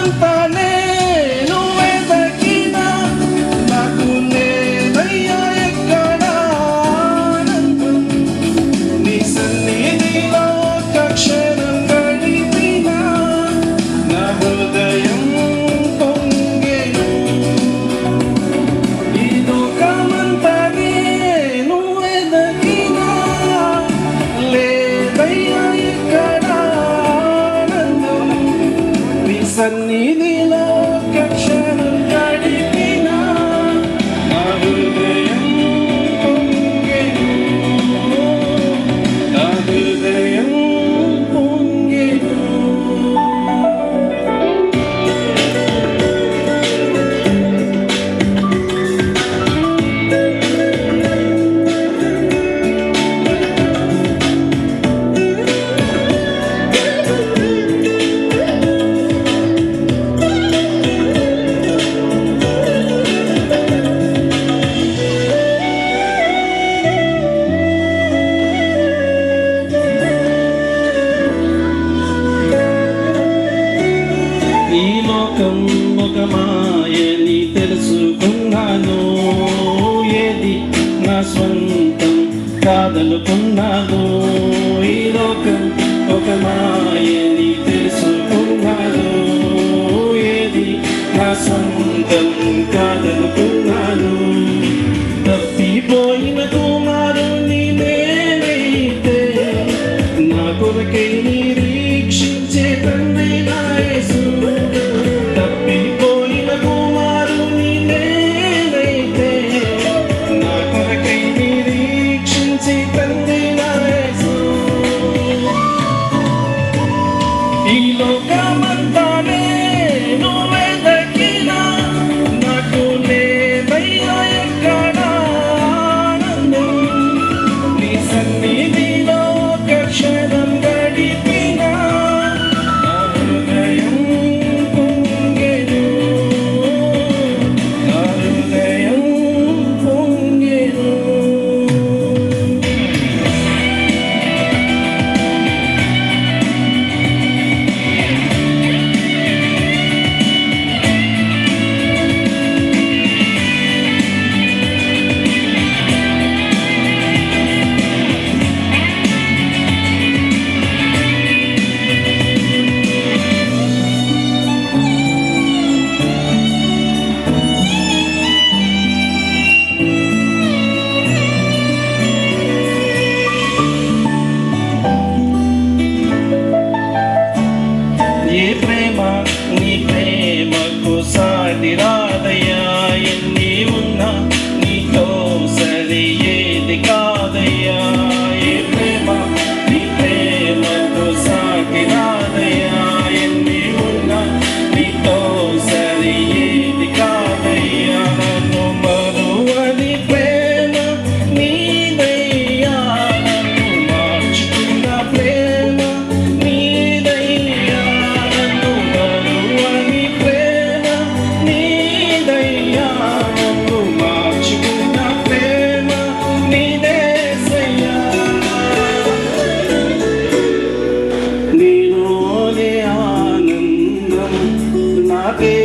లోకమంతానే నువ్వే దక్కినా నాకు లేదయ్యా ఎక్కడ ఆనందం. నీ సన్నిధిలో ఒక్క క్షణం గడిపినా నా హృదయం పొంగెను. ఈ లోకమంతానే నువ్వే దక్కినా లేదయ్యా ఎక్కడ ఆనందం. నీ సన్నిధిలో ఒక్క క్షణం గడిపినా నా హృదయం పొంగెను. నా హృదయం పొంగెను. ఈ లోకం ఒక మాయని తెలుసుకున్నాను, ఏది నా స్వంతం కాదనుకున్నాను. ఈ లోకం ఒక మాయని తెలుసుకున్నాను, ఏది నా స్వంతం కాదనుకున్నాను. తప్పిపోయిన కుమారుని నేనైతే నా కొరకై నిరీక్షించే తండ్రి నా యేసు. తప్పిపోయిన కుమారుని నేనైతే నా కొరకై నిరీక్షించే తండ్రి నా యేసు. ఈ లోకమంతానే నువ్వే దక్కినా నాకు లేదయ్యా ఎక్కడ ఆనందం. నీ సన్నిధిలో ఒక్క క్షణం గడిపినా నా హృదయం పొంగెను. నా హృదయం పొంగెను. ఏ ప్రేమ నీ ప్రేమకు సాటి రాదయ్యా. ఎన్ని ఉన్నా నీతో సరి ఏది కాదయ్యా. ఏ ప్రేమ నీ ప్రేమకు సాటి రాదయ్యా. ఎన్ని ఉన్నా నీతో సరి ఏది కాదయ్యా. నన్ను మరువని ప్రేమ నీదయ్యా. నన్ను మార్చుకున్న ప్రేమ నీదయ్యా. నన్ను మరువని ప్రేమ నీదయ్యా. నన్ను మార్చుకున్న ప్రేమ నీదేసయ్యా. నీలోనే ఆనందం నాకే